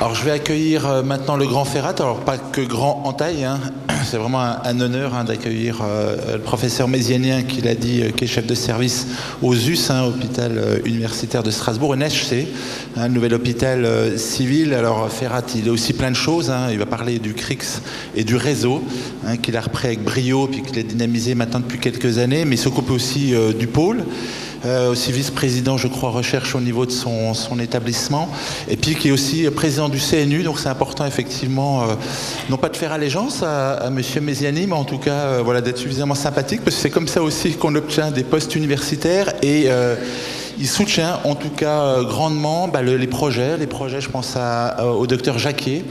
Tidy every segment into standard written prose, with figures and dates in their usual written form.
Alors je vais accueillir maintenant le grand Ferrat, alors pas que grand en taille, hein. C'est vraiment un honneur d'accueillir le professeur Mézianien, qui l'a dit, qui est chef de service aux US, hôpital universitaire de Strasbourg, NHC, le nouvel hôpital civil. Alors Ferrat, il est aussi plein de choses, il va parler du CRIX et du réseau, qu'il a repris avec brio, puis qu'il a dynamisé maintenant depuis quelques années, mais il s'occupe aussi du pôle. Aussi vice-président, je crois, recherche au niveau de son établissement, et puis qui est aussi président du CNU, donc c'est important effectivement, non pas de faire allégeance à monsieur Méziani, mais en tout cas voilà, d'être suffisamment sympathique, parce que c'est comme ça aussi qu'on obtient des postes universitaires, et il soutient en tout cas grandement les projets, je pense au docteur Jacquet,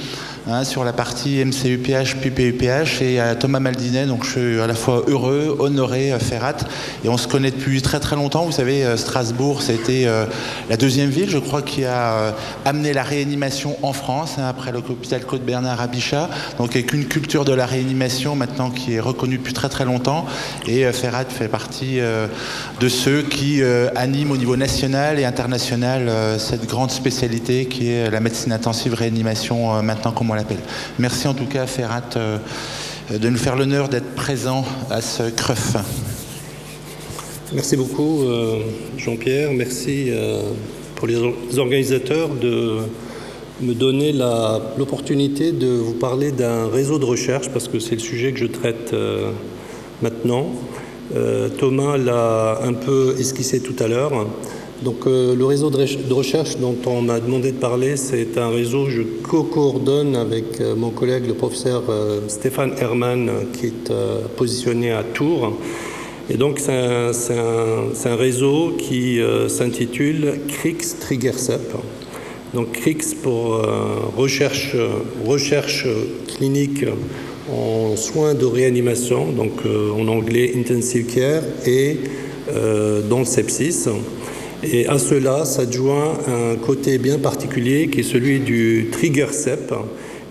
sur la partie MCUPH puis PUPH, et à Thomas Maldinet. Donc je suis à la fois heureux, honoré, Ferrat, et on se connaît depuis très très longtemps. Vous savez, Strasbourg, ça a été la deuxième ville, je crois, qui a amené la réanimation en France, après l'hôpital Claude Bernard à Bichat, donc avec une culture de la réanimation maintenant qui est reconnue depuis très très longtemps, et Ferrat fait partie de ceux qui animent au niveau national et international cette grande spécialité qui est la médecine intensive réanimation, maintenant comme on l'appelle. Merci en tout cas, Ferrat, de nous faire l'honneur d'être présent à ce CREF. Merci beaucoup, Jean-Pierre. Merci pour les organisateurs de me donner l'opportunité de vous parler d'un réseau de recherche, parce que c'est le sujet que je traite maintenant. Thomas l'a un peu esquissé tout à l'heure. Donc le réseau de recherche dont on m'a demandé de parler, c'est un réseau que je co-coordonne avec mon collègue, le professeur Stéphane Herman, qui est positionné à Tours. Et donc c'est un réseau qui s'intitule CRIX Trigger-CEP. Donc CRIX pour recherche clinique en soins de réanimation, donc en anglais intensive care, et dans le sepsis. Et à cela s'adjoint un côté bien particulier qui est celui du Trigger-CEP,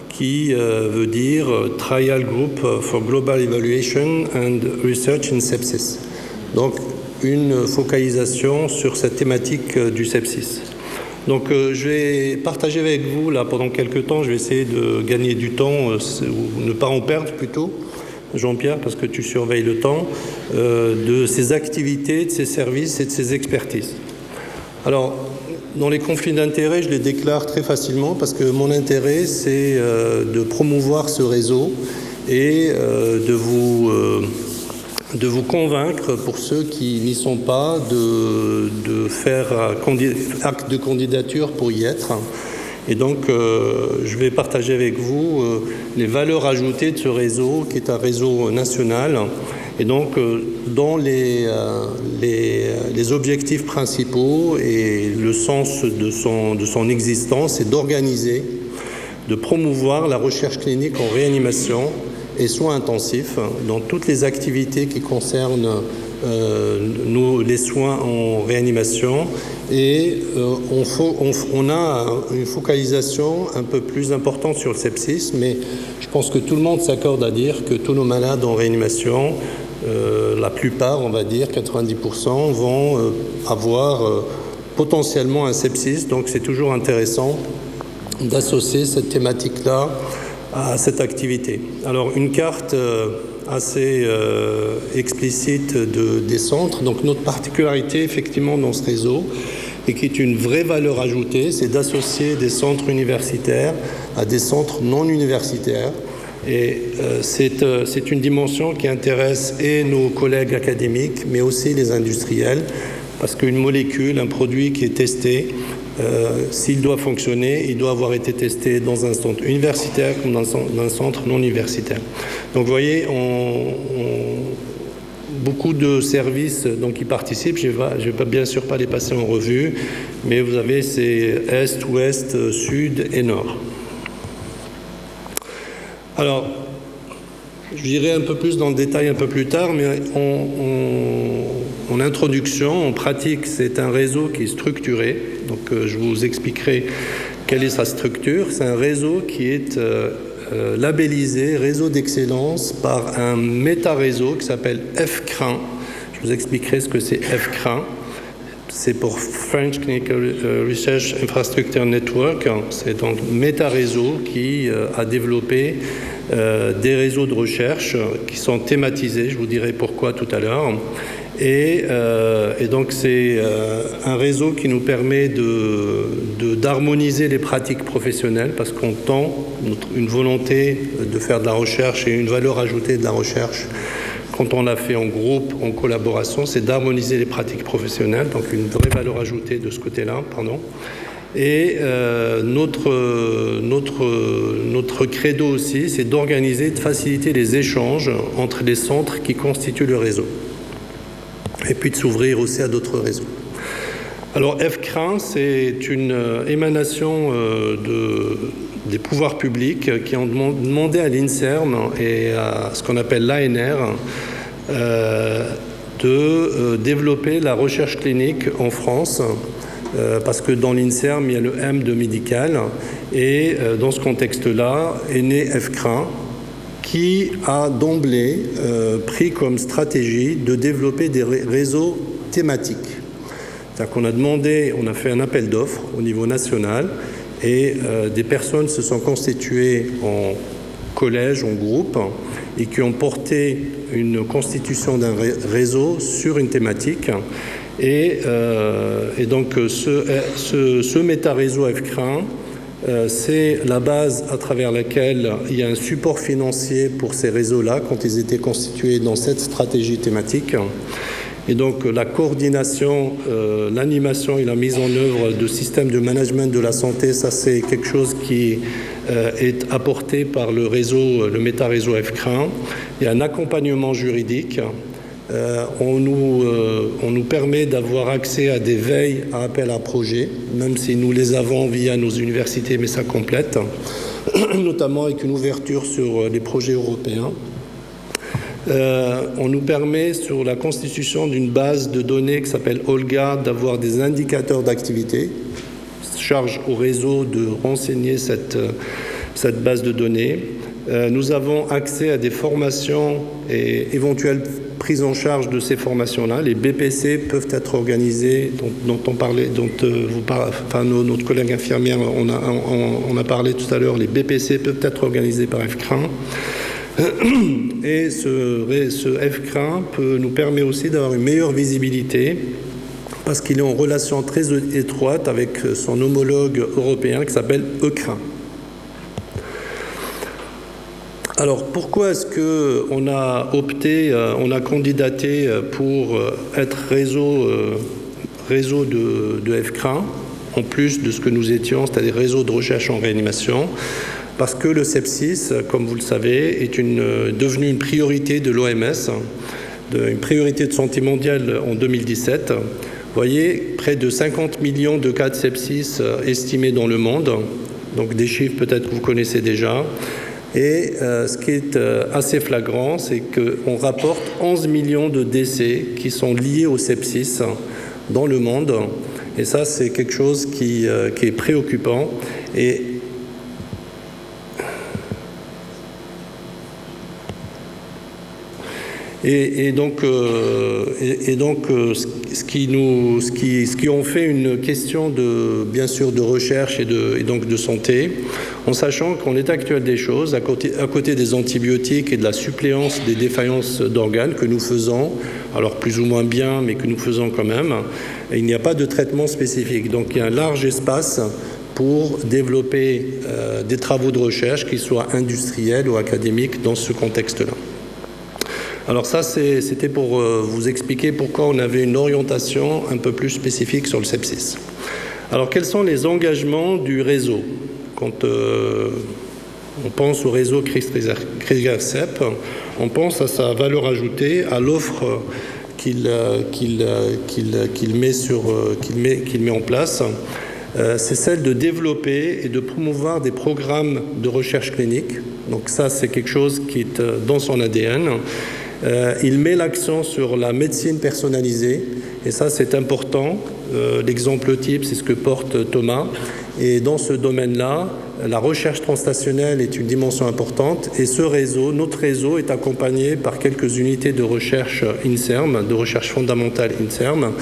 qui veut dire Trial Group for Global Evaluation and Research in Sepsis. Donc une focalisation sur cette thématique du sepsis. Donc je vais partager avec vous là pendant quelques temps, je vais essayer de gagner du temps, ou ne pas en perdre plutôt, Jean-Pierre, parce que tu surveilles le temps, de ces activités, de ces services et de ces expertises. Alors, dans les conflits d'intérêts, je les déclare très facilement parce que mon intérêt, c'est de promouvoir ce réseau et de vous convaincre, pour ceux qui n'y sont pas, de faire acte de candidature pour y être. Et donc, je vais partager avec vous les valeurs ajoutées de ce réseau, qui est un réseau national. Et donc, dans les objectifs principaux et le sens de son existence, c'est d'organiser, de promouvoir la recherche clinique en réanimation et soins intensifs dans toutes les activités qui concernent les soins en réanimation. Et on a une focalisation un peu plus importante sur le sepsis, mais je pense que tout le monde s'accorde à dire que tous nos malades en réanimation, la plupart, on va dire 90%, vont avoir potentiellement un sepsis. Donc c'est toujours intéressant d'associer cette thématique-là à cette activité. Alors une carte assez explicite des centres. Donc notre particularité effectivement dans ce réseau, et qui est une vraie valeur ajoutée, c'est d'associer des centres universitaires à des centres non universitaires. Et c'est une dimension qui intéresse et nos collègues académiques, mais aussi les industriels, parce qu'une molécule, un produit qui est testé, s'il doit fonctionner, il doit avoir été testé dans un centre universitaire comme dans un centre non universitaire. Donc vous voyez, beaucoup de services donc, y participent. Je ne vais bien sûr pas les passer en revue, mais vous avez ces Est, Ouest, Sud et Nord. Alors, je dirais un peu plus dans le détail un peu plus tard, mais en introduction, en pratique, c'est un réseau qui est structuré. Donc, je vous expliquerai quelle est sa structure. C'est un réseau qui est labellisé réseau d'excellence par un méta-réseau qui s'appelle FCRIN. Je vous expliquerai ce que c'est FCRIN. c'est pour French Clinical Research Infrastructure Network. C'est donc MetaRéseau qui a développé des réseaux de recherche qui sont thématisés. Je vous dirai pourquoi tout à l'heure. Et donc c'est un réseau qui nous permet d'harmoniser les pratiques professionnelles parce qu'on tend une volonté de faire de la recherche et une valeur ajoutée de la recherche. Quand on l'a fait en groupe, en collaboration, c'est d'harmoniser les pratiques professionnelles, donc une vraie valeur ajoutée de ce côté-là, pardon. Et notre credo aussi, c'est d'organiser, de faciliter les échanges entre les centres qui constituent le réseau. Et puis de s'ouvrir aussi à d'autres réseaux. Alors FCRIN, c'est une émanation des pouvoirs publics qui ont demandé à l'INSERM et à ce qu'on appelle l'ANR de développer la recherche clinique en France, parce que dans l'INSERM, il y a le M de médical, et dans ce contexte-là est né FCRIN, qui a d'emblée pris comme stratégie de développer des réseaux thématiques. C'est-à-dire qu'on a demandé, on a fait un appel d'offres au niveau national et des personnes se sont constituées en collège, en groupe, et qui ont porté une constitution d'un réseau sur une thématique. Et donc ce méta-réseau FCRIN, c'est la base à travers laquelle il y a un support financier pour ces réseaux-là quand ils étaient constitués dans cette stratégie thématique. Et donc la coordination, l'animation et la mise en œuvre de systèmes de management de la santé, ça c'est quelque chose qui est apporté par le réseau, le méta-réseau FCRIN. Il y a un accompagnement juridique. On nous permet d'avoir accès à des veilles à appel à projets, même si nous les avons via nos universités, mais ça complète, notamment avec une ouverture sur les projets européens. On nous permet, sur la constitution d'une base de données qui s'appelle Olga, d'avoir des indicateurs d'activité. Charge au réseau de renseigner cette base de données. Nous avons accès à des formations et éventuelles prise en charge de ces formations-là. Les BPC peuvent être organisés, dont on parlait, notre collègue infirmière, on a parlé tout à l'heure, les BPC peuvent être organisés par FCRIN. Et ce FCRIN nous permet aussi d'avoir une meilleure visibilité parce qu'il est en relation très étroite avec son homologue européen qui s'appelle ECRIN. Alors, pourquoi est-ce qu'on a opté, on a candidaté pour être réseau de FCRIN, en plus de ce que nous étions, c'est-à-dire réseau de recherche en réanimation? Parce que le sepsis, comme vous le savez, est devenu une priorité de l'OMS, une priorité de santé mondiale en 2017. Vous voyez, près de 50 millions de cas de sepsis estimés dans le monde, donc des chiffres peut-être que vous connaissez déjà. Et ce qui est assez flagrant, c'est qu'on rapporte 11 millions de décès qui sont liés au sepsis dans le monde. Et ça, c'est quelque chose qui est préoccupant. Et donc, ce qui en fait une question bien sûr de recherche et donc de santé, en sachant qu'en l'état actuel des choses, à côté des antibiotiques et de la suppléance des défaillances d'organes que nous faisons, alors plus ou moins bien, mais que nous faisons quand même, il n'y a pas de traitement spécifique. Donc il y a un large espace pour développer des travaux de recherche, qu'ils soient industriels ou académiques, dans ce contexte-là. Alors ça, c'était pour vous expliquer pourquoi on avait une orientation un peu plus spécifique sur le sepsis. Alors, quels sont les engagements du réseau? Quand on pense au réseau CRISPR-Cas9, on pense à sa valeur ajoutée, à l'offre qu'il met en place. C'est celle de développer et de promouvoir des programmes de recherche clinique. Donc ça, c'est quelque chose qui est dans son ADN. Il met l'accent sur la médecine personnalisée, et ça c'est important. L'exemple type, c'est ce que porte Thomas. Et dans ce domaine-là, la recherche transstationnelle est une dimension importante, et ce réseau, notre réseau, est accompagné par quelques unités de recherche INSERM, de recherche fondamentale INSERM,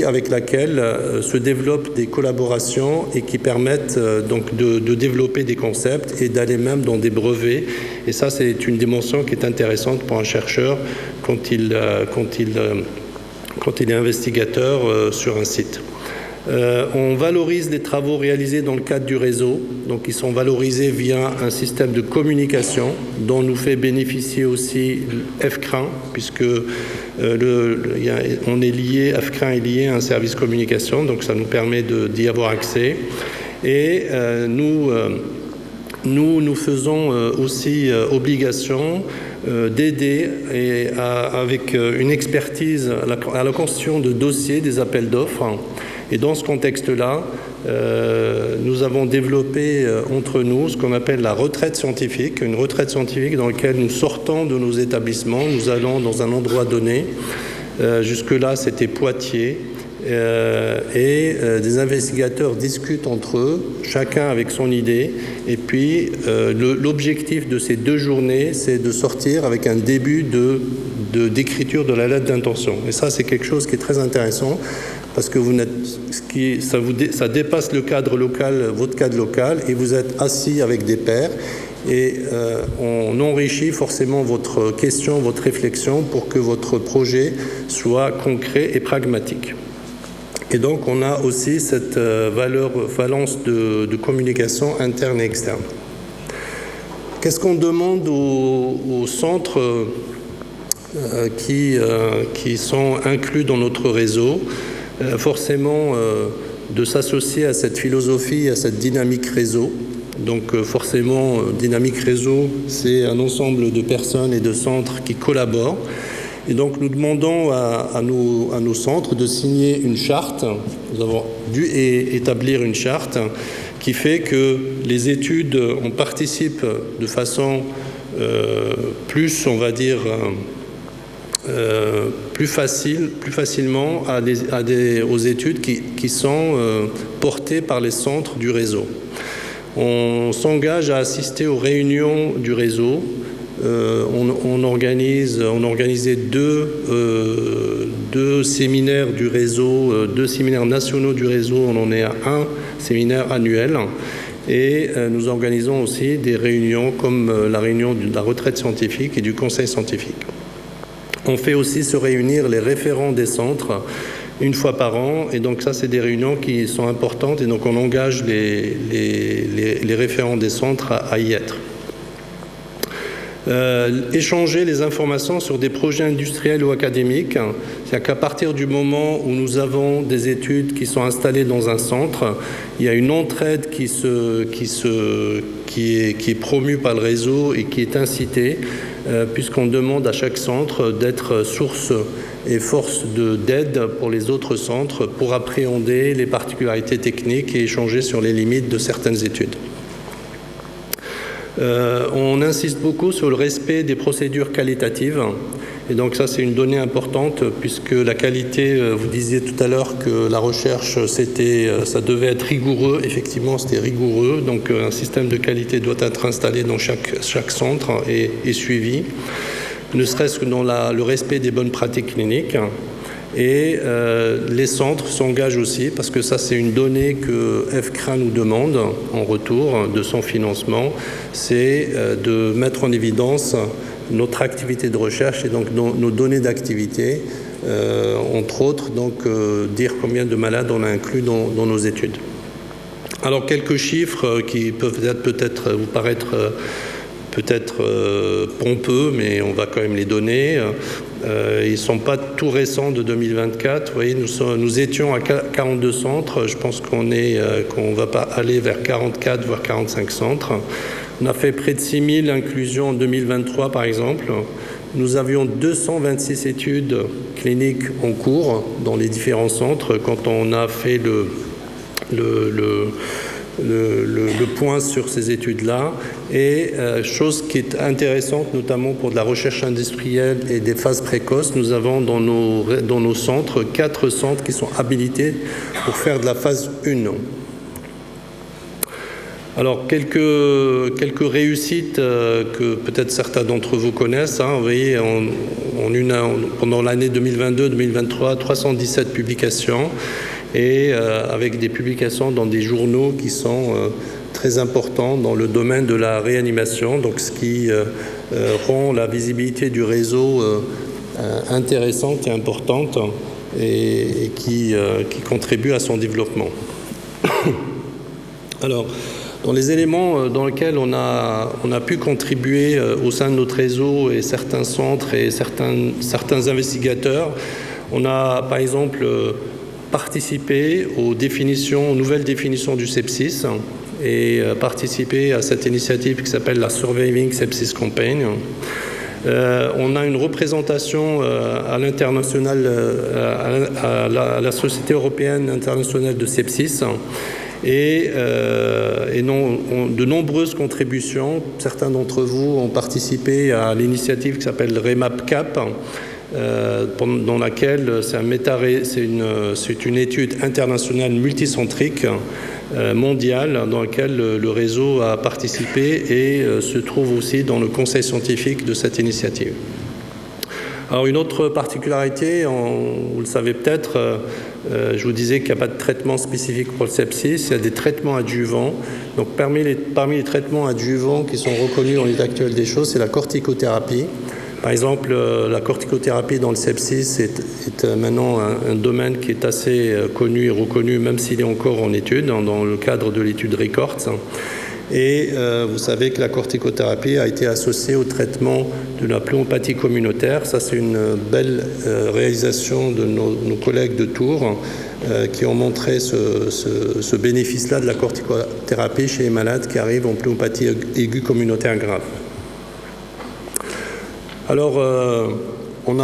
avec laquelle se développent des collaborations et qui permettent donc de développer des concepts et d'aller même dans des brevets. Et ça, c'est une dimension qui est intéressante pour un chercheur quand il est investigateur sur un site. On valorise les travaux réalisés dans le cadre du réseau, donc ils sont valorisés via un système de communication dont nous fait bénéficier aussi FCRIN, puisque FCRIN est lié à un service communication, donc ça nous permet d'y avoir accès. Et nous faisons aussi obligation d'aider avec une expertise à la constitution de dossiers des appels d'offres. Et dans ce contexte-là, nous avons développé entre nous ce qu'on appelle la retraite scientifique, une retraite scientifique dans laquelle nous sortons de nos établissements, nous allons dans un endroit donné. Jusque-là, c'était Poitiers. Et des investigateurs discutent entre eux, chacun avec son idée. Et puis, l'objectif de ces 2 journées, c'est de sortir avec un début d'écriture de la lettre d'intention. Et ça, c'est quelque chose qui est très intéressant parce que ça dépasse le cadre local, votre cadre local, et vous êtes assis avec des pairs. Et on enrichit forcément votre question, votre réflexion pour que votre projet soit concret et pragmatique. Et donc, on a aussi cette valence de communication interne et externe. Qu'est-ce qu'on demande aux centres qui sont inclus dans notre réseau? Forcément, de s'associer à cette philosophie, à cette dynamique réseau. Donc, forcément, dynamique réseau, c'est un ensemble de personnes et de centres qui collaborent. Et donc, nous demandons à nos centres de signer une charte. Nous avons dû établir une charte qui fait que les études, on participe de façon plus, on va dire, plus facilement aux études qui sont portées par les centres du réseau. On s'engage à assister aux réunions du réseau. On organisait deux séminaires du réseau, 2 séminaires nationaux du réseau. On en est à 1 séminaire annuel. Et nous organisons aussi des réunions comme la réunion de la retraite scientifique et du conseil scientifique. On fait aussi se réunir les référents des centres 1 fois par an. Et donc ça, c'est des réunions qui sont importantes. Et donc on engage les référents des centres à y être. Échanger les informations sur des projets industriels ou académiques. C'est-à-dire qu'à partir du moment où nous avons des études qui sont installées dans un centre, il y a une entraide qui est promue par le réseau et qui est incitée, puisqu'on demande à chaque centre d'être source et force d'aide pour les autres centres pour appréhender les particularités techniques et échanger sur les limites de certaines études. On insiste beaucoup sur le respect des procédures qualitatives. Et donc ça, c'est une donnée importante puisque la qualité, vous disiez tout à l'heure que la recherche, ça devait être rigoureux. Effectivement, c'était rigoureux. Donc un système de qualité doit être installé dans chaque centre et suivi, ne serait-ce que dans le respect des bonnes pratiques cliniques. Et les centres s'engagent aussi, parce que ça c'est une donnée que FCRIN nous demande en retour de son financement, c'est de mettre en évidence notre activité de recherche et donc nos données d'activité, entre autres, donc dire combien de malades on a inclus dans nos études. Alors quelques chiffres qui peuvent peut-être vous paraître pompeux, mais on va quand même les donner. Ils ne sont pas tout récents de 2024. Vous voyez, nous étions à 42 centres. Je pense qu'on va pas aller vers 44, voire 45 centres. On a fait près de 6000 inclusions en 2023, par exemple. Nous avions 226 études cliniques en cours dans les différents centres quand on a fait le point sur ces études-là. Et chose qui est intéressante, notamment pour de la recherche industrielle et des phases précoces, nous avons dans nos centres 4 centres qui sont habilités pour faire de la phase 1. Alors, quelques réussites que peut-être certains d'entre vous connaissent. Vous voyez, pendant l'année 2022-2023, 317 publications, et avec des publications dans des journaux qui sont très importants dans le domaine de la réanimation, donc ce qui rend la visibilité du réseau intéressante et importante, et qui contribue à son développement. Alors, dans les éléments dans lesquels on a pu contribuer au sein de notre réseau et certains centres et certains investigateurs, on a par exemple participé aux nouvelles définitions du sepsis et participé à cette initiative qui s'appelle la Surviving Sepsis Campaign. On a une représentation à l'international, à la Société européenne internationale de sepsis, et de nombreuses contributions. Certains d'entre vous ont participé à l'initiative qui s'appelle REMAP-CAP, dans laquelle c'est une étude internationale multicentrique mondiale dans laquelle le réseau a participé et se trouve aussi dans le conseil scientifique de cette initiative. Alors une autre particularité, vous le savez peut-être, je vous disais qu'il n'y a pas de traitement spécifique pour le sepsis, il y a des traitements adjuvants. Donc parmi les traitements adjuvants qui sont reconnus dans l'état actuel des choses, c'est la corticothérapie. Par exemple, la corticothérapie dans le sepsis est maintenant un domaine qui est assez connu et reconnu, même s'il est encore en étude, dans le cadre de l'étude RECORDS. Et vous savez que la corticothérapie a été associée au traitement de la pneumopathie communautaire. Ça, c'est une belle réalisation de nos collègues de Tours qui ont montré ce bénéfice-là de la corticothérapie chez les malades qui arrivent en pneumopathie aiguë communautaire grave. Alors, on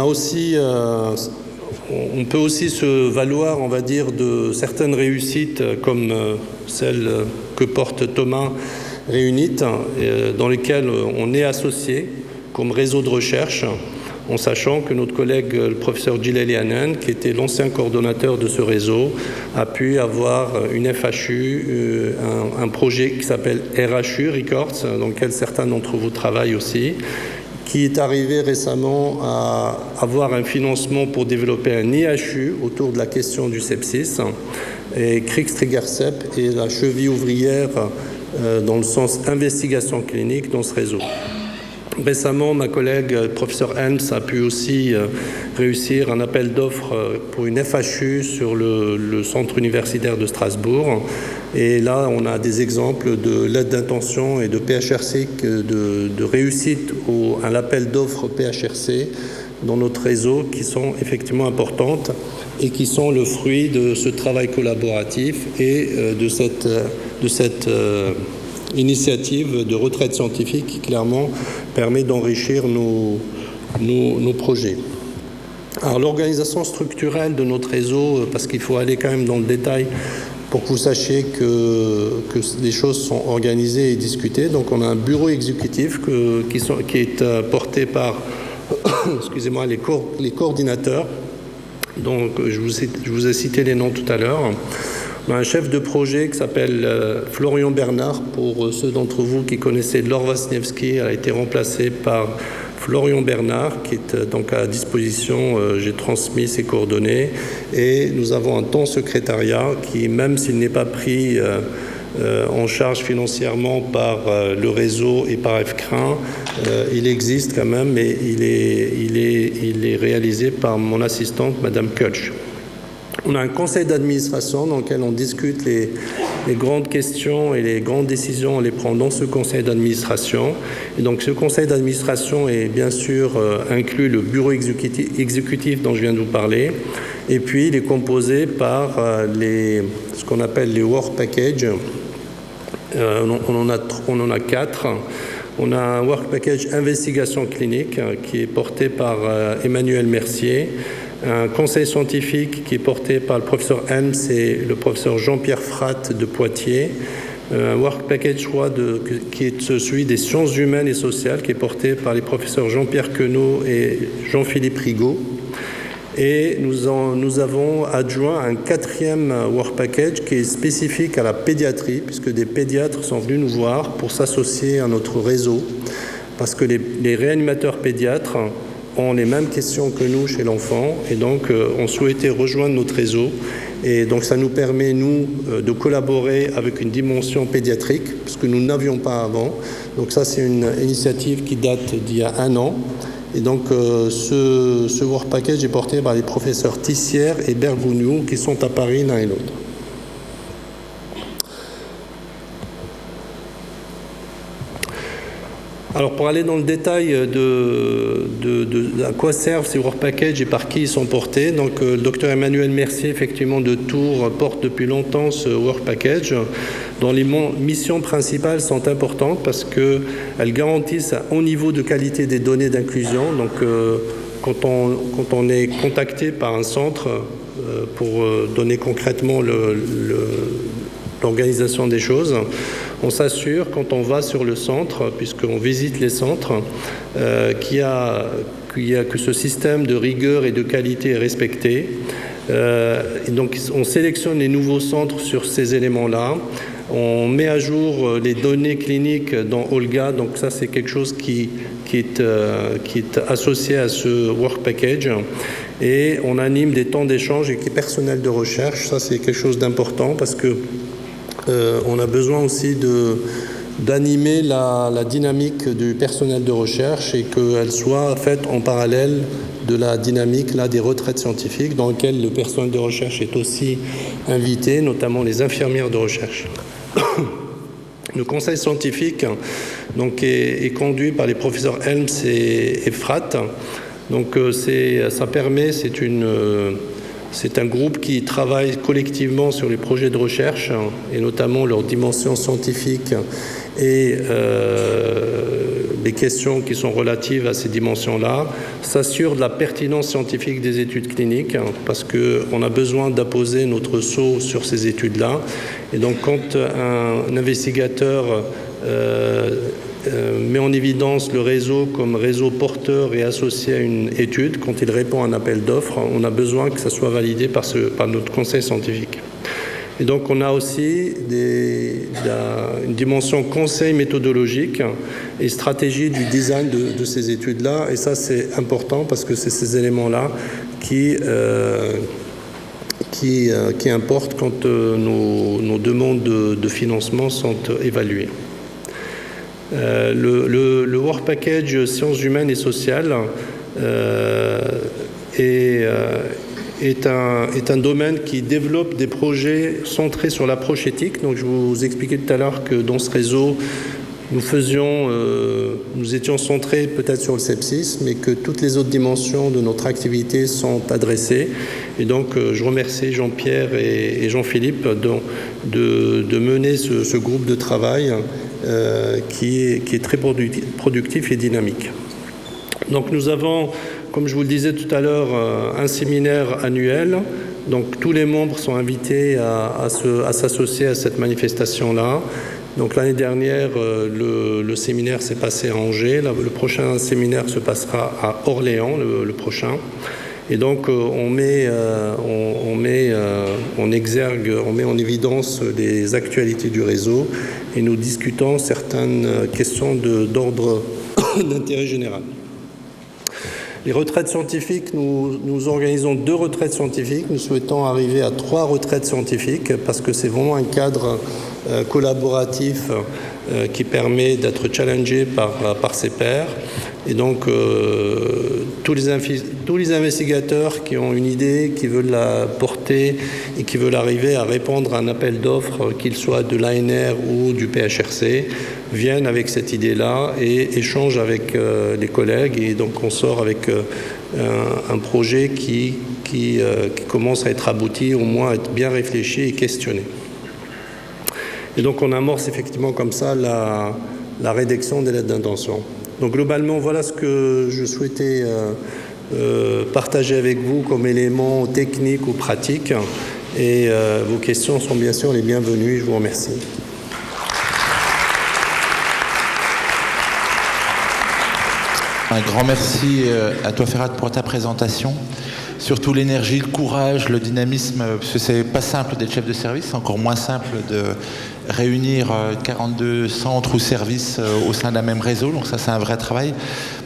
peut aussi se valoir, on va dire, de certaines réussites comme celle que porte Thomas Réunit, dans lesquelles on est associé comme réseau de recherche, en sachant que notre collègue, le professeur Gilles Lianen, qui était l'ancien coordonnateur de ce réseau, a pu avoir une FHU, un projet qui s'appelle RHU, Records, dans lequel certains d'entre vous travaillent aussi, qui est arrivé récemment à avoir un financement pour développer un IHU autour de la question du sepsis. Et Kriegs-Trigger-Sep est la cheville ouvrière dans le sens investigation clinique dans ce réseau. Récemment, ma collègue, professeur Helms, a pu aussi réussir un appel d'offres pour une FHU sur le centre universitaire de Strasbourg. Et là, on a des exemples de l'aide d'intention et de PHRC, de réussite à l'appel d'offres PHRC dans notre réseau qui sont effectivement importantes et qui sont le fruit de ce travail collaboratif et de cette initiative de retraite scientifique qui clairement permet d'enrichir nos projets. Alors l'organisation structurelle de notre réseau, parce qu'il faut aller quand même dans le détail pour que vous sachiez que les choses sont organisées et discutées. Donc on a un bureau exécutif qui est porté par excusez-moi, les coordinateurs. Donc je vous ai cité les noms tout à l'heure. On a un chef de projet qui s'appelle Florian Bernard. Pour ceux d'entre vous qui connaissaient Laure Wasniewski, elle a été remplacée par Florian Bernard, qui est donc à disposition. J'ai transmis ses coordonnées. Et nous avons un temps secrétariat qui, même s'il n'est pas pris en charge financièrement par le réseau et par FCRIN, il existe quand même, mais il est réalisé par mon assistante, Madame Kutsch. On a un conseil d'administration dans lequel on discute les grandes questions et les grandes décisions, on les prend dans ce conseil d'administration. Et donc ce conseil d'administration est bien sûr inclut le bureau exécutif dont je viens de vous parler. Et puis il est composé par ce qu'on appelle les work packages. On en a 4. On a un work package investigation clinique qui est porté par Emmanuel Mercier. Un conseil scientifique qui est porté par le professeur Helms et le professeur Jean-Pierre Fratte de Poitiers. Un work package, je crois, qui est celui des sciences humaines et sociales, qui est porté par les professeurs Jean-Pierre Queneau et Jean-Philippe Rigaud. Et nous avons adjoint un 4e work package qui est spécifique à la pédiatrie, puisque des pédiatres sont venus nous voir pour s'associer à notre réseau, parce que les réanimateurs pédiatres ont les mêmes questions que nous chez l'enfant, et donc ont souhaité rejoindre notre réseau. Et donc ça nous permet, nous, de collaborer avec une dimension pédiatrique, parce que nous n'avions pas avant. Donc ça, c'est une initiative qui date d'il y a 1 an. Et donc ce work package est porté par les professeurs Tissière et Bergouniou, qui sont à Paris l'un et l'autre. Alors pour aller dans le détail de à quoi servent ces work packages et par qui ils sont portés, donc le docteur Emmanuel Mercier, effectivement de Tours, porte depuis longtemps ce work package, dont les missions principales sont importantes parce qu'elles garantissent un haut niveau de qualité des données d'inclusion. Donc quand on est contacté par un centre pour donner concrètement l'organisation des choses, on s'assure, quand on va sur le centre, puisqu'on visite les centres, que ce système de rigueur et de qualité est respecté. Et donc, on sélectionne les nouveaux centres sur ces éléments-là. On met à jour les données cliniques dans Olga. Donc, ça, c'est quelque chose qui est associé à ce work package. Et on anime des temps d'échange avec les personnels de recherche. Ça, c'est quelque chose d'important parce que on a besoin aussi d'animer la dynamique du personnel de recherche et qu'elle soit faite en parallèle de la dynamique des retraites scientifiques dans lesquelles le personnel de recherche est aussi invité, notamment les infirmières de recherche. Le conseil scientifique donc, est conduit par les professeurs Helms et Fratt. Donc ça permet, c'est un groupe qui travaille collectivement sur les projets de recherche et notamment leurs dimensions scientifiques et les questions qui sont relatives à ces dimensions-là, s'assure de la pertinence scientifique des études cliniques parce qu'on a besoin d'apposer notre sceau sur ces études-là. Et donc quand un investigateur met en évidence le réseau comme réseau porteur et associé à une étude, quand il répond à un appel d'offres, on a besoin que ça soit validé par notre conseil scientifique. Et donc on a aussi une dimension conseil méthodologique et stratégie du design de ces études-là. Et ça, c'est important parce que c'est ces éléments-là qui importent quand nos demandes de financement sont évaluées. Le work package sciences humaines et sociales est un domaine qui développe des projets centrés sur l'approche éthique. Donc, je vous expliquais tout à l'heure que dans ce réseau, nous étions centrés peut-être sur le sepsis, mais que toutes les autres dimensions de notre activité sont adressées. Et donc, je remercie Jean-Pierre et Jean-Philippe de mener ce groupe de travail qui est très productif et dynamique. Donc, nous avons, comme je vous le disais tout à l'heure, un séminaire annuel. Donc, tous les membres sont invités à s'associer à cette manifestation-là. Donc l'année dernière, le séminaire s'est passé à Angers. Le prochain séminaire se passera à Orléans, le prochain. Et donc on met en évidence les actualités du réseau et nous discutons certaines questions d'ordre d'intérêt général. Les retraites scientifiques, nous organisons 2 retraites scientifiques. Nous souhaitons arriver à 3 retraites scientifiques parce que c'est vraiment un cadre collaboratif qui permet d'être challengé par ses pairs. Et donc, tous les investigateurs qui ont une idée, qui veulent la porter et qui veulent arriver à répondre à un appel d'offres, qu'il soit de l'ANR ou du PHRC, viennent avec cette idée-là et échangent avec les collègues. Et donc, on sort avec un projet qui commence à être abouti, au moins à être bien réfléchi et questionné. Et donc, on amorce effectivement comme ça la rédaction des lettres d'intention. Donc globalement, voilà ce que je souhaitais partager avec vous comme éléments techniques ou pratiques. Et vos questions sont bien sûr les bienvenues. Je vous remercie. Un grand merci à toi, Ferhat, pour ta présentation surtout l'énergie, le courage, le dynamisme, parce que c'est pas simple d'être chef de service, c'est encore moins simple de réunir 42 centres ou services au sein d'un même réseau. Donc ça, c'est un vrai travail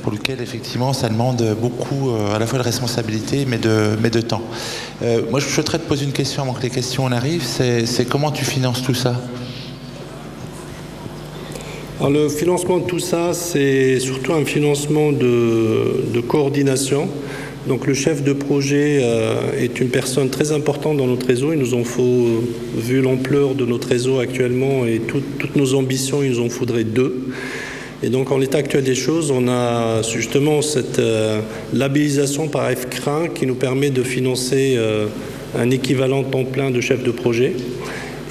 pour lequel, effectivement, ça demande beaucoup à la fois de responsabilité, mais de temps. Moi, je souhaiterais te poser une question avant que les questions en arrivent. C'est comment tu finances tout ça ? Alors, le financement de tout ça, c'est surtout un financement de coordination. Donc le chef de projet est une personne très importante dans notre réseau. Il nous en faut, vu l'ampleur de notre réseau actuellement et toutes nos ambitions, il nous en faudrait 2. Et donc en l'état actuel des choses, on a justement cette labellisation par FCRIN qui nous permet de financer un équivalent temps plein de chef de projet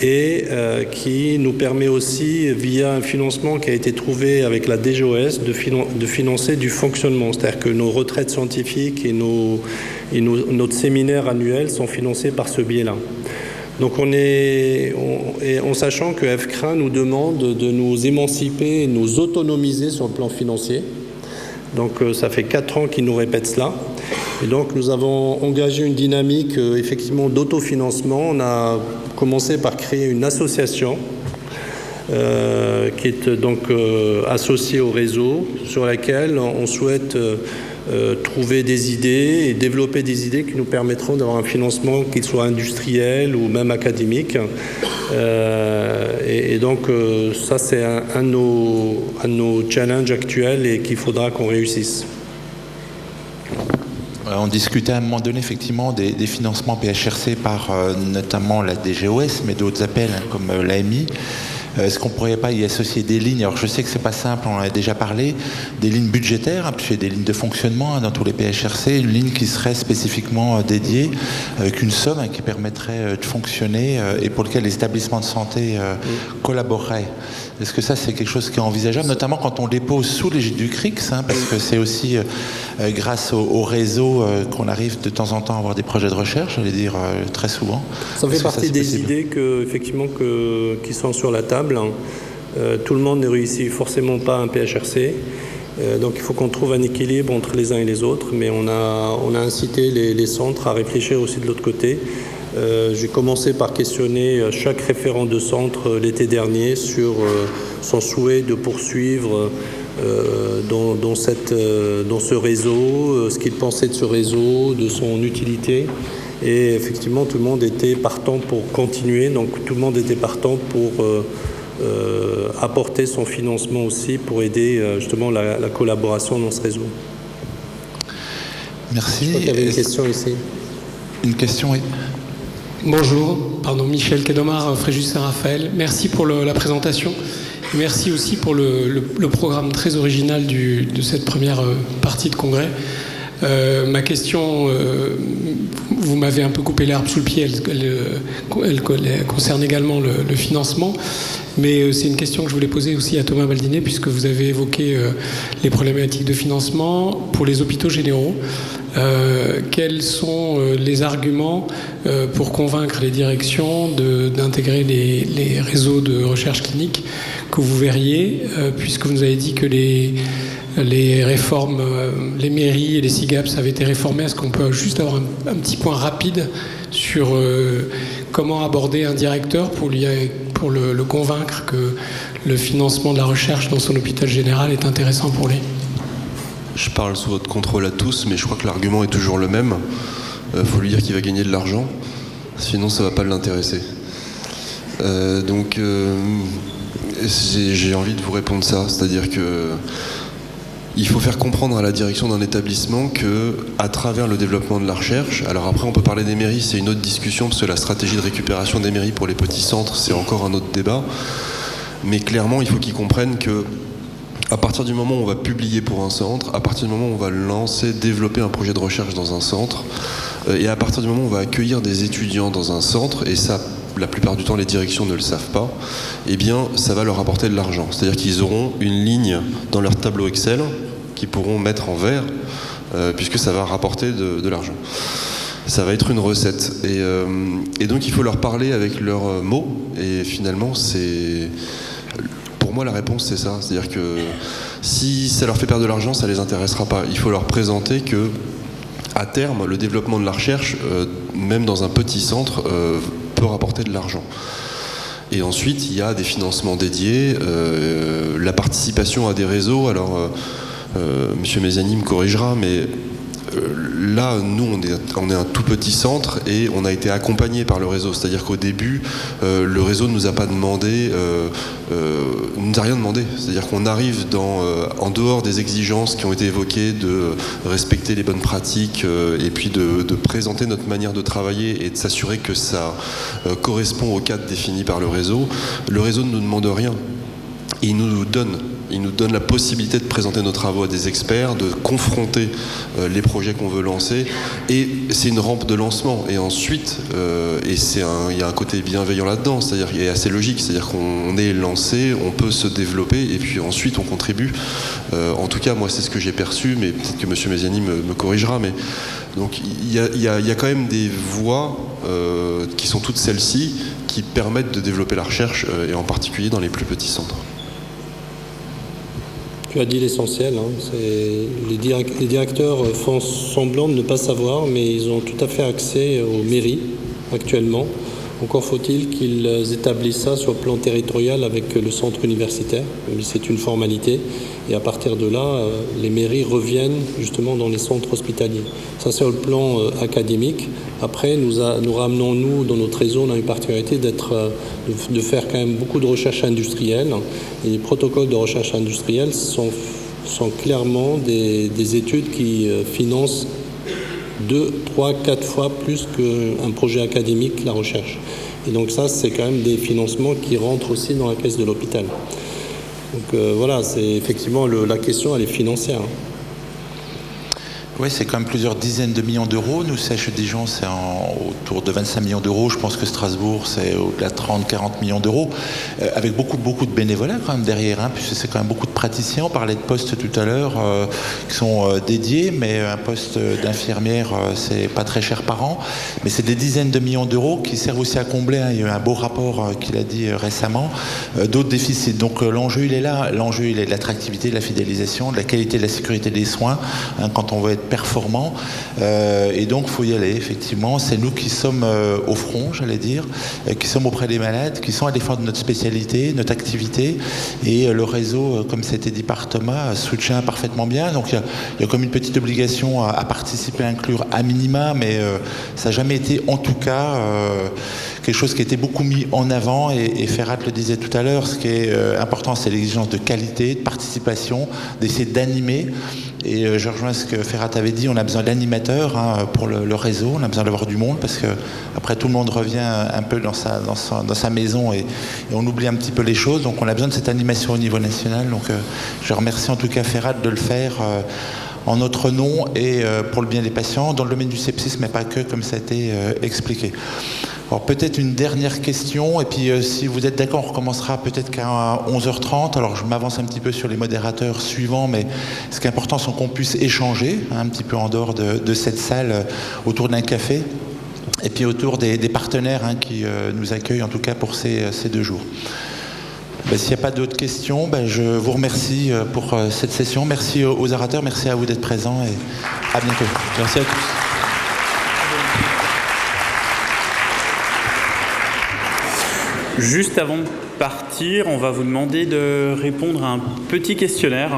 et qui nous permet aussi, via un financement qui a été trouvé avec la DGOS, de financer du fonctionnement. C'est-à-dire que nos retraites scientifiques et notre séminaire annuel sont financés par ce biais-là. Donc en sachant que FCRIN nous demande de nous émanciper et nous autonomiser sur le plan financier. Donc ça fait 4 ans qu'ils nous répètent cela. Et donc nous avons engagé une dynamique effectivement d'autofinancement. On a commencé par créer une association qui est donc associée au réseau, sur laquelle on souhaite trouver des idées et développer des idées qui nous permettront d'avoir un financement qu'il soit industriel ou même académique. Et donc ça c'est un de nos challenges actuels et qu'il faudra qu'on réussisse. On discutait à un moment donné effectivement des financements PHRC par notamment la DGOS, mais d'autres appels comme l'AMI. Est-ce qu'on ne pourrait pas y associer des lignes? Alors je sais que c'est pas simple, on en a déjà parlé, des lignes budgétaires, puis des lignes de fonctionnement dans tous les PHRC, une ligne qui serait spécifiquement dédiée, avec une somme qui permettrait de fonctionner et pour lequel les établissements de santé collaboreraient. Est-ce que ça c'est quelque chose qui est envisageable, notamment quand on dépose sous l'égide du CRIX, parce que c'est aussi grâce au réseau qu'on arrive de temps en temps à avoir des projets de recherche, j'allais dire très souvent. Ça fait partie des idées qui sont sur la table. Tout le monde ne réussit forcément pas un PHRC. Donc il faut qu'on trouve un équilibre entre les uns et les autres, mais on a incité les centres à réfléchir aussi de l'autre côté. J'ai commencé par questionner chaque référent de centre l'été dernier sur son souhait de poursuivre dans ce réseau, ce qu'il pensait de ce réseau, de son utilité. Et effectivement, tout le monde était partant pour continuer, donc tout le monde était partant pour apporter son financement aussi pour aider justement la collaboration dans ce réseau. Merci. Je crois qu'il y avait une question ici. Une question, oui. Bonjour, Michel Kedomar, Fréjus Saint-Raphaël. Merci pour la présentation. Et merci aussi pour le programme très original de cette première partie de congrès. Ma question, vous m'avez un peu coupé l'herbe sous le pied, elle concerne également le financement, mais c'est une question que je voulais poser aussi à Thomas Baldinet, puisque vous avez évoqué les problématiques de financement pour les hôpitaux généraux. Quels sont les arguments pour convaincre les directions d'intégrer les réseaux de recherche clinique que vous verriez, puisque vous nous avez dit que les réformes, les mairies et les SIGAPS avaient été réformées? Est-ce qu'on peut juste avoir un petit point rapide sur comment aborder un directeur pour le convaincre que le financement de la recherche dans son hôpital général est intéressant pour lui? Je parle sous votre contrôle à tous, mais je crois que l'argument est toujours le même. Faut lui dire qu'il va gagner de l'argent, sinon ça ne va pas l'intéresser. Donc j'ai envie de vous répondre ça, c'est-à-dire que il faut faire comprendre à la direction d'un établissement que, à travers le développement de la recherche, alors après on peut parler des mairies, c'est une autre discussion, parce que la stratégie de récupération des mairies pour les petits centres, c'est encore un autre débat, mais clairement il faut qu'ils comprennent que à partir du moment où on va publier pour un centre, à partir du moment où on va développer un projet de recherche dans un centre, et à partir du moment où on va accueillir des étudiants dans un centre, et ça, la plupart du temps, les directions ne le savent pas, eh bien, ça va leur apporter de l'argent. C'est-à-dire qu'ils auront une ligne dans leur tableau Excel qu'ils pourront mettre en vert, puisque ça va rapporter de l'argent. Ça va être une recette. Et donc, il faut leur parler avec leurs mots, et finalement, pour moi, la réponse, c'est ça. C'est-à-dire que si ça leur fait perdre de l'argent, ça ne les intéressera pas. Il faut leur présenter que à terme, le développement de la recherche, même dans un petit centre, peut rapporter de l'argent. Et ensuite, il y a des financements dédiés, la participation à des réseaux. Alors, Monsieur Méziani me corrigera, mais là, nous, on est un tout petit centre et on a été accompagné par le réseau. C'est-à-dire qu'au début, le réseau ne nous a pas demandé, nous a rien demandé. C'est-à-dire qu'on arrive en dehors des exigences qui ont été évoquées, de respecter les bonnes pratiques et puis de présenter notre manière de travailler et de s'assurer que ça correspond au cadre défini par le réseau. Le réseau ne nous demande rien. Il nous donne la possibilité de présenter nos travaux à des experts, de confronter les projets qu'on veut lancer. Et c'est une rampe de lancement. Et ensuite, il y a un côté bienveillant là-dedans, c'est-à-dire qu'il est assez logique. C'est-à-dire qu'on est lancé, on peut se développer, et puis ensuite on contribue. En tout cas, moi, c'est ce que j'ai perçu, mais peut-être que M. Méziani me corrigera. Mais donc, il y a quand même des voies qui sont toutes celles-ci, qui permettent de développer la recherche, et en particulier dans les plus petits centres. Tu as dit l'essentiel. Les directeurs font semblant de ne pas savoir, mais ils ont tout à fait accès aux mairies actuellement. Encore faut-il qu'ils établissent ça sur le plan territorial avec le centre universitaire. C'est une formalité. Et à partir de là, les mairies reviennent justement dans les centres hospitaliers. Ça, c'est au plan académique. Après, nous ramenons, nous, dans notre réseau, on a une particularité de faire quand même beaucoup de recherche industrielle. Et les protocoles de recherche industrielle sont clairement des études qui financent 2, 3, 4 fois plus qu'un projet académique, la recherche. Et donc ça, c'est quand même des financements qui rentrent aussi dans la caisse de l'hôpital. Donc voilà, c'est effectivement la question, elle est financière. Oui, c'est quand même plusieurs dizaines de millions d'euros. Nous, Sèche-Dijon, c'est autour de 25 millions d'euros. Je pense que Strasbourg, c'est au-delà de 30-40 millions d'euros. Avec beaucoup de bénévolat quand même derrière, puisque c'est quand même beaucoup de praticiens. On parlait de postes tout à l'heure qui sont dédiés, mais un poste d'infirmière, c'est pas très cher par an. Mais c'est des dizaines de millions d'euros qui servent aussi à combler. Il y a eu un beau rapport qu'il a dit récemment, d'autres déficits. Donc l'enjeu, il est là. L'enjeu, il est de l'attractivité, de la fidélisation, de la qualité, de la sécurité des soins. Quand on veut être performant, et donc il faut y aller, effectivement. C'est nous qui sommes au front, j'allais dire, qui sommes auprès des malades, qui sont à défendre notre spécialité, notre activité, et le réseau, comme c'était dit par Thomas, soutient parfaitement bien. Donc il y a comme une petite obligation à participer, à inclure à minima, mais ça n'a jamais été, en tout cas, quelque chose qui était beaucoup mis en avant, et Ferhat le disait tout à l'heure, ce qui est important, c'est l'exigence de qualité, de participation, d'essayer d'animer. Et je rejoins ce que Ferhat avait dit, on a besoin d'animateurs pour le réseau, on a besoin d'avoir du monde, parce que après tout le monde revient un peu dans sa maison, et on oublie un petit peu les choses, donc on a besoin de cette animation au niveau national. Donc je remercie en tout cas Ferhat de le faire en notre nom et pour le bien des patients, dans le domaine du sepsis, mais pas que, comme ça a été expliqué. Alors peut-être une dernière question, et puis si vous êtes d'accord, on recommencera peut-être qu'à 11h30. Alors je m'avance un petit peu sur les modérateurs suivants, mais ce qui est important, c'est qu'on puisse échanger un petit peu en dehors de cette salle, autour d'un café, et puis autour des partenaires qui nous accueillent, en tout cas pour ces 2 jours. S'il n'y a pas d'autres questions, je vous remercie pour cette session. Merci aux orateurs, merci à vous d'être présents, et à bientôt. Merci à tous. Juste avant de partir, on va vous demander de répondre à un petit questionnaire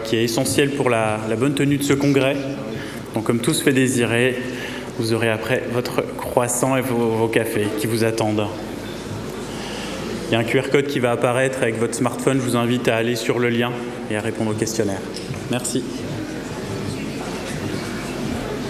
qui est essentiel pour la bonne tenue de ce congrès. Donc comme tout se fait désirer, vous aurez après votre croissant et vos cafés qui vous attendent. Il y a un QR code qui va apparaître avec votre smartphone. Je vous invite à aller sur le lien et à répondre au questionnaire. Merci.